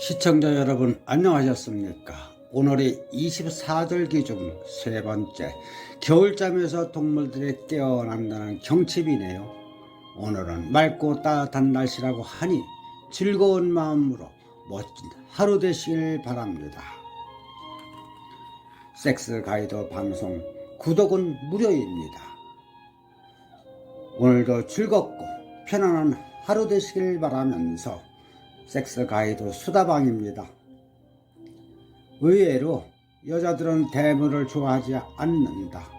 시청자 여러분 안녕하셨습니까? 오늘이 24절기 중 세 번째 겨울잠에서 동물들이 깨어난다는 경칩이네요. 오늘은 맑고 따뜻한 날씨라고 하니 즐거운 마음으로 멋진 하루 되시길 바랍니다. 섹스 가이드 방송 구독은 무료입니다. 오늘도 즐겁고 편안한 하루 되시길 바라면서 섹스 가이드 수다방입니다. 의외로 여자들은 대물을 좋아하지 않는다.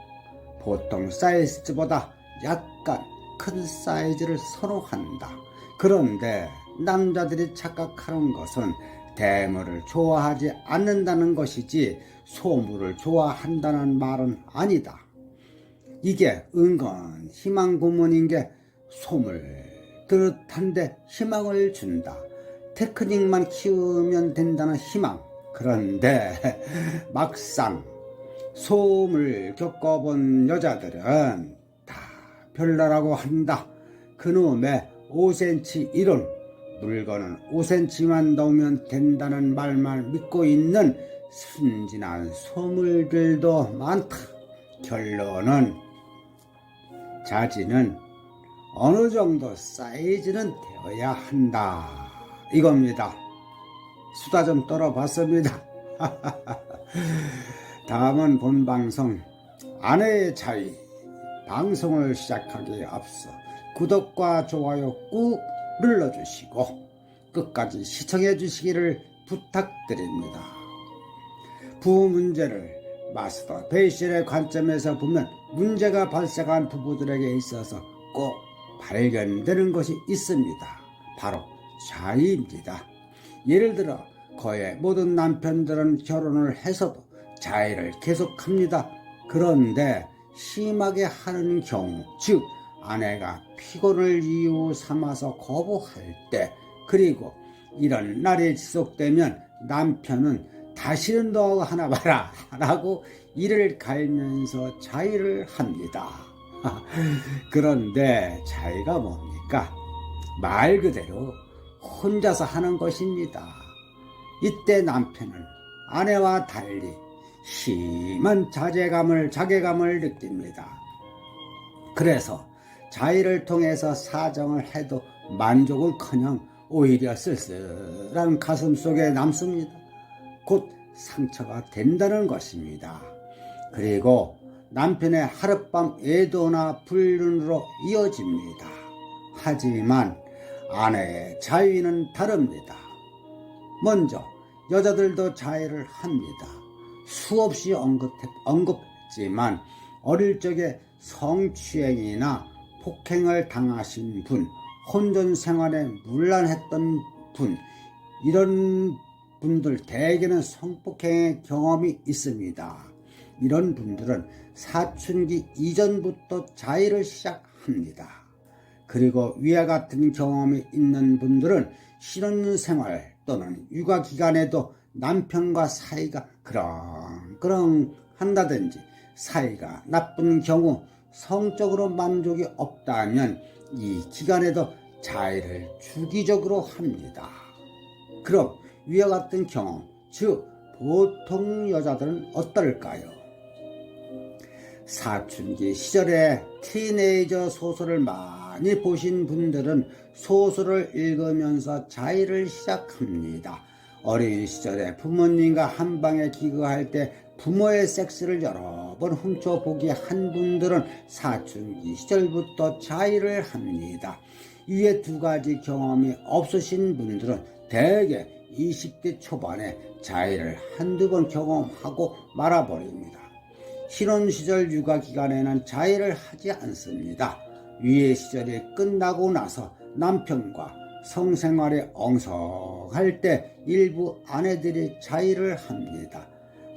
보통 사이즈보다 약간 큰 사이즈를 선호한다. 그런데 남자들이 착각하는 것은 대물을 좋아하지 않는다는 것이지 소물을 좋아한다는 말은 아니다. 이게 은근 희망 고문인 게 소물 그릇한데 희망을 준다. 테크닉만 키우면 된다는 희망. 그런데 막상 소음을 겪어본 여자들은 다 별나라고 한다. 그놈의 5cm 이론, 물건은 5cm만 넣으면 된다는 말만 믿고 있는 순진한 소물들도 많다. 결론은 자지는 어느 정도 사이즈는 되어야 한다. 이겁니다. 수다 좀 떨어봤습니다. 다음은 본방송 아내의 자위 방송을 시작하기에 앞서 구독과 좋아요 꾹 눌러주시고 끝까지 시청해 주시기를 부탁드립니다. 부부 문제를 마스터 베이실의 관점에서 보면 문제가 발생한 부부들에게 있어서 꼭 발견되는 것이 있습니다. 바로 자위입니다. 예를 들어 거의 모든 남편들은 결혼을 해서도 자위를 계속합니다. 그런데 심하게 하는 경우, 즉 아내가 피곤을 이유 삼아서 거부할 때, 그리고 이런 날이 지속되면 남편은 다시는 너 하나 봐라 라고 이를 갈면서 자위를 합니다. 그런데 자위가 뭡니까? 말 그대로 혼자서 하는 것입니다. 이때 남편은 아내와 달리 심한 자괴감을 느낍니다. 그래서 자위를 통해서 사정을 해도 만족은커녕 오히려 쓸쓸한 가슴 속에 남습니다. 곧 상처가 된다는 것입니다. 그리고 남편의 하룻밤 애도나 불륜으로 이어집니다. 하지만 아내의 자위는 다릅니다. 먼저 여자들도 자위를 합니다. 수없이 언급했지만 어릴 적에 성추행이나 폭행을 당하신 분, 혼전 생활에 문란했던 분, 이런 분들 대개는 성폭행의 경험이 있습니다. 이런 분들은 사춘기 이전부터 자위를 시작합니다. 그리고 위와 같은 경험이 있는 분들은 신혼생활 또는 육아 기간에도 남편과 사이가 그렁그렁 한다든지 사이가 나쁜 경우 성적으로 만족이 없다면 이 기간에도 자위를 주기적으로 합니다. 그럼 위와 같은 경험, 즉 보통 여자들은 어떨까요? 사춘기 시절에 티네이저 소설을 많이 보신 분들은 소설을 읽으면서 자위를 시작합니다. 어린 시절에 부모님과 한방에 기거할 때 부모의 섹스를 여러 번 훔쳐보기 한 분들은 사춘기 시절부터 자위를 합니다. 이에 두 가지 경험이 없으신 분들은 대개 20대 초반에 자위를 한두 번 경험하고 말아버립니다. 신혼시절 육아 기간에는 자위를 하지 않습니다. 위의 시절이 끝나고 나서 남편과 성생활에 엉성할 때 일부 아내들이 자위를 합니다.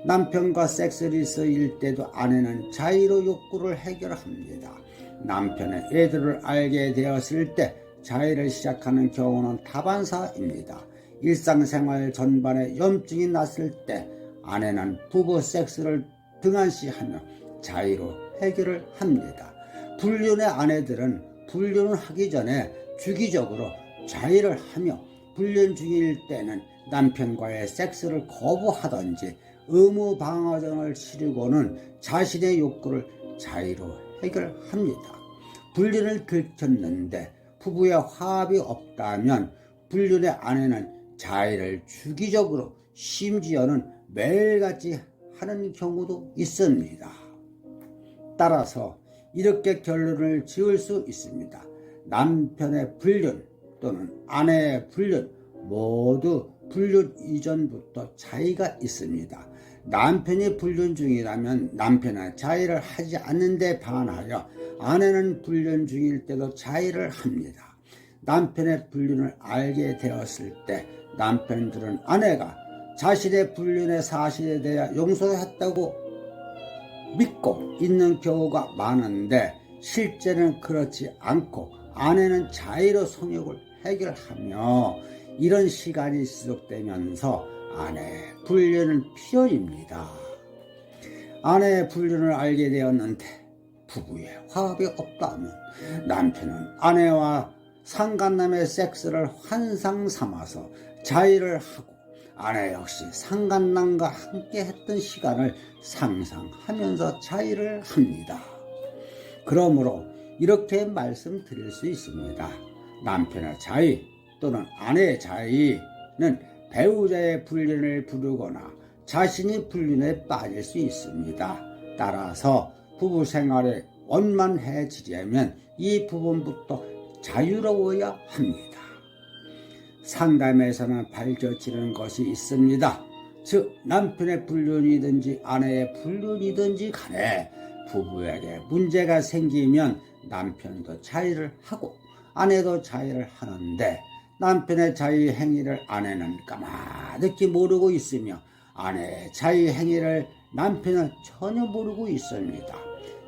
남편과 섹스리스일 때도 아내는 자위로 욕구를 해결합니다. 남편의 애들을 알게 되었을 때 자위를 시작하는 경우는 다반사입니다. 일상생활 전반에 염증이 났을 때 아내는 부부 섹스를 등한시하며 자위로 해결을 합니다. 불륜의 아내들은 불륜을 하기 전에 주기적으로 자위를 하며 불륜 중일 때는 남편과의 섹스를 거부하든지 의무 방어전을 치르고는 자신의 욕구를 자의로 해결합니다. 불륜을 들켰는데 부부의 화합이 없다면 불륜의 아내는 자의를 주기적으로 심지어는 매일같이 하는 경우도 있습니다. 따라서 이렇게 결론을 지을 수 있습니다. 남편의 불륜 또는 아내의 불륜 모두 불륜 이전부터 자의가 있습니다. 남편이 불륜 중이라면 남편은 자의를 하지 않는 데 반하여 아내는 불륜 중일 때도 자의를 합니다. 남편의 불륜을 알게 되었을 때 남편들은 아내가 자신의 불륜의 사실에 대해 용서했다고 믿고 있는 경우가 많은데 실제는 그렇지 않고 아내는 자의로 성욕을 해결하며 이런 시간이 지속되면서 아내의 불륜은 필연입니다. 아내의 불륜을 알게 되었는데 부부의 화합이 없다면 남편은 아내와 상간남의 섹스를 환상 삼아서 자의를 하고 아내 역시 상간남과 함께 했던 시간을 상상하면서 자의를 합니다. 그러므로 이렇게 말씀드릴 수 있습니다. 남편의 자의 또는 아내의 자의는 배우자의 불륜을 부르거나 자신이 불륜에 빠질 수 있습니다. 따라서 부부 생활이 원만해지려면 이 부분부터 자유로워야 합니다. 상담에서는 밝혀지는 것이 있습니다. 즉 남편의 불륜이든지 아내의 불륜이든지 간에 부부에게 문제가 생기면 남편도 자의를 하고 아내도 자의를 하는데 남편의 자의 행위를 아내는 까마득히 모르고 있으며 아내의 자의 행위를 남편은 전혀 모르고 있습니다.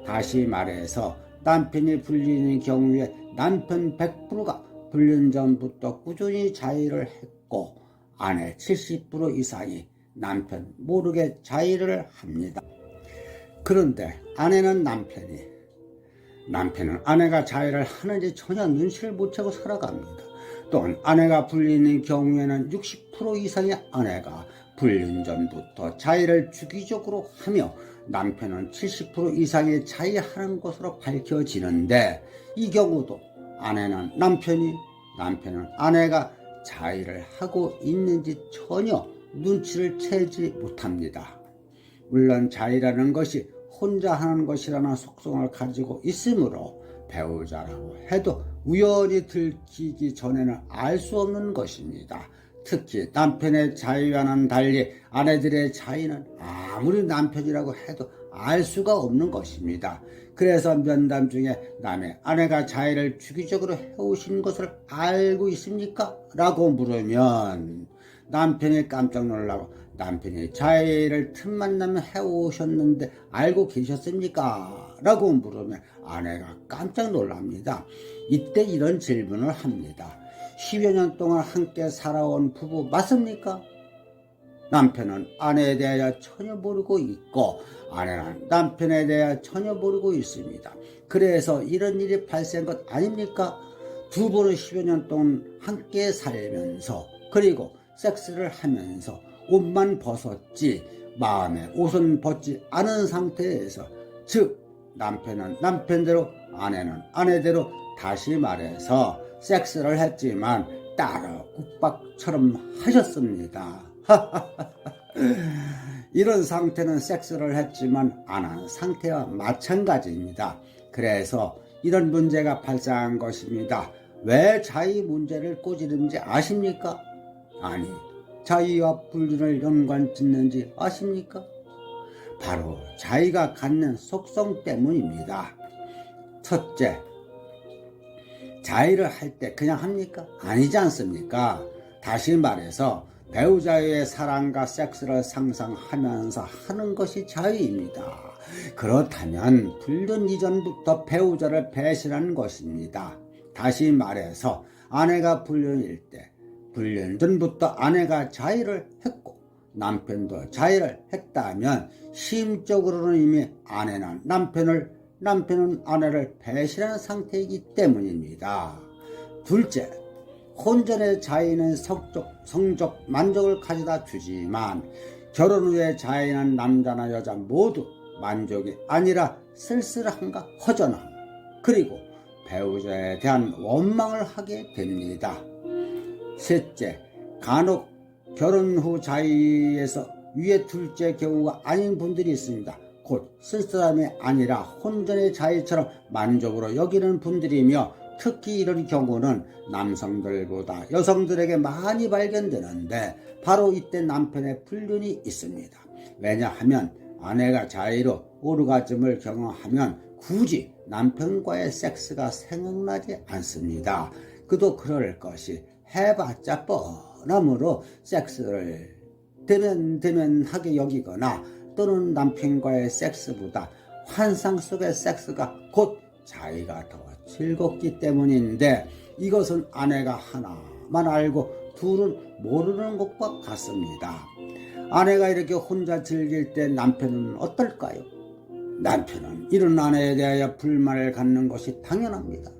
다시 말해서 남편이 불륜인 경우에 남편 100%가 불륜 전부터 꾸준히 자의를 했고 아내 70% 이상이 남편 모르게 자의를 합니다. 그런데 남편은 아내가 자의를 하는지 전혀 눈치를 못 채고 살아갑니다. 또한 아내가 불륜인 경우에는 60% 이상의 아내가 불륜 전부터 자의를 주기적으로 하며 남편은 70% 이상의 자의하는 것으로 밝혀지는데 이 경우도 남편은 아내가 자의를 하고 있는지 전혀 눈치를 채지 못합니다. 물론 자의라는 것이 혼자 하는 것이라는 속성을 가지고 있으므로 배우자라고 해도 우연히 들키기 전에는 알 수 없는 것입니다. 특히 남편의 자의와는 달리 아내들의 자의는 아무리 남편이라고 해도 알 수가 없는 것입니다. 그래서 면담 중에 남의 아내가 자의를 주기적으로 해오신 것을 알고 있습니까? 라고 물으면 남편이 깜짝 놀라고 남편이 자의를 틈만 나면 해오셨는데 알고 계셨습니까? 라고 물으면 아내가 깜짝 놀랍니다. 이때 이런 질문을 합니다. 10여 년 동안 함께 살아온 부부 맞습니까? 남편은 아내에 대하여 전혀 모르고 있고 아내는 남편에 대하여 전혀 모르고 있습니다. 그래서 이런 일이 발생한 것 아닙니까? 두 분은 10여 년 동안 함께 살면서 그리고 섹스를 하면서 옷만 벗었지 마음에 옷은 벗지 않은 상태에서 즉 남편은 남편대로 아내는 아내대로 다시 말해서 섹스를 했지만 따로 국밥처럼 하셨습니다. 이런 상태는 섹스를 했지만 안 한 상태와 마찬가지입니다. 그래서 이런 문제가 발생한 것입니다. 왜 자의 문제를 꼬지는지 아십니까? 아니, 자의와 불륜을 연관짓는지 아십니까? 바로 자의가 갖는 속성 때문입니다. 첫째, 자의를 할 때 그냥 합니까? 아니지 않습니까? 다시 말해서 배우자의 사랑과 섹스를 상상하면서 하는 것이 자의입니다. 그렇다면 불륜 이전부터 배우자를 배신한 것입니다. 다시 말해서 아내가 불륜일 때 불륜 전부터 아내가 자의를 했고 남편도 자의를 했다면 심적으로는 이미 아내는 남편은 아내를 배신한 상태이기 때문입니다. 둘째, 혼전의 자유는 성적 만족을 가져다 주지만 결혼 후에 자유는 남자나 여자 모두 만족이 아니라 쓸쓸함과 허전함, 그리고 배우자에 대한 원망을 하게 됩니다. 셋째, 간혹 결혼 후 자유에서 위에 둘째 경우가 아닌 분들이 있습니다. 곧 쓸쓸함이 아니라 혼전의 자유처럼 만족으로 여기는 분들이며, 특히 이런 경우는 남성들보다 여성들에게 많이 발견되는데 바로 이때 남편의 불륜이 있습니다. 왜냐하면 아내가 자유로 오르가즘을 경험하면 굳이 남편과의 섹스가 생각나지 않습니다. 그도 그럴 것이 해봤자 뻔하므로 섹스를 대면하게 여기거나 또는 남편과의 섹스보다 환상 속의 섹스가 곧 자기가 더 즐겁기 때문인데, 이것은 아내가 하나만 알고 둘은 모르는 것과 같습니다. 아내가 이렇게 혼자 즐길 때 남편은 어떨까요? 남편은 이런 아내에 대하여 불만을 갖는 것이 당연합니다.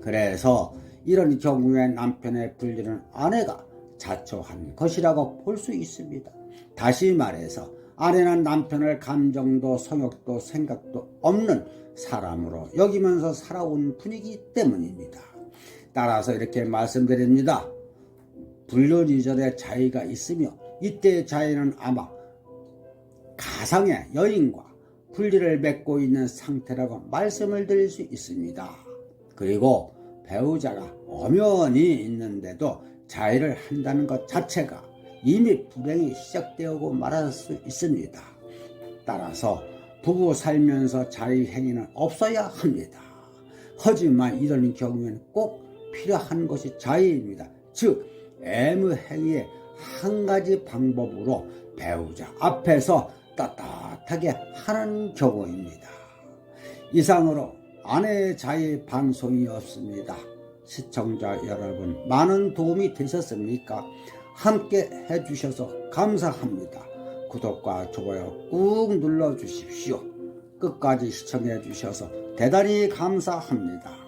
그래서 이런 경우에 남편의 불륜은 아내가 자초한 것이라고 볼 수 있습니다. 다시 말해서 아내는 남편을 감정도 성욕도 생각도 없는 사람으로 여기면서 살아온 분이기 때문입니다. 따라서 이렇게 말씀드립니다. 불륜 이전에 자유가 있으며 이때의 자유는 아마 가상의 여인과 분리를 맺고 있는 상태라고 말씀을 드릴 수 있습니다. 그리고 배우자가 엄연히 있는데도 자유를 한다는 것 자체가 이미 불행이 시작되고 말할 수 있습니다. 따라서 부부 살면서 자유 행위는 없어야 합니다. 하지만 이런 경우에는 꼭 필요한 것이 자유입니다. 즉 애무 행위의 한 가지 방법으로 배우자 앞에서 떳떳하게 하는 경우입니다. 이상으로 아내의 자유 방송이었습니다. 시청자 여러분, 많은 도움이 되셨습니까? 함께 해주셔서 감사합니다. 구독과 좋아요 꾹 눌러주십시오. 끝까지 시청해 주셔서 대단히 감사합니다.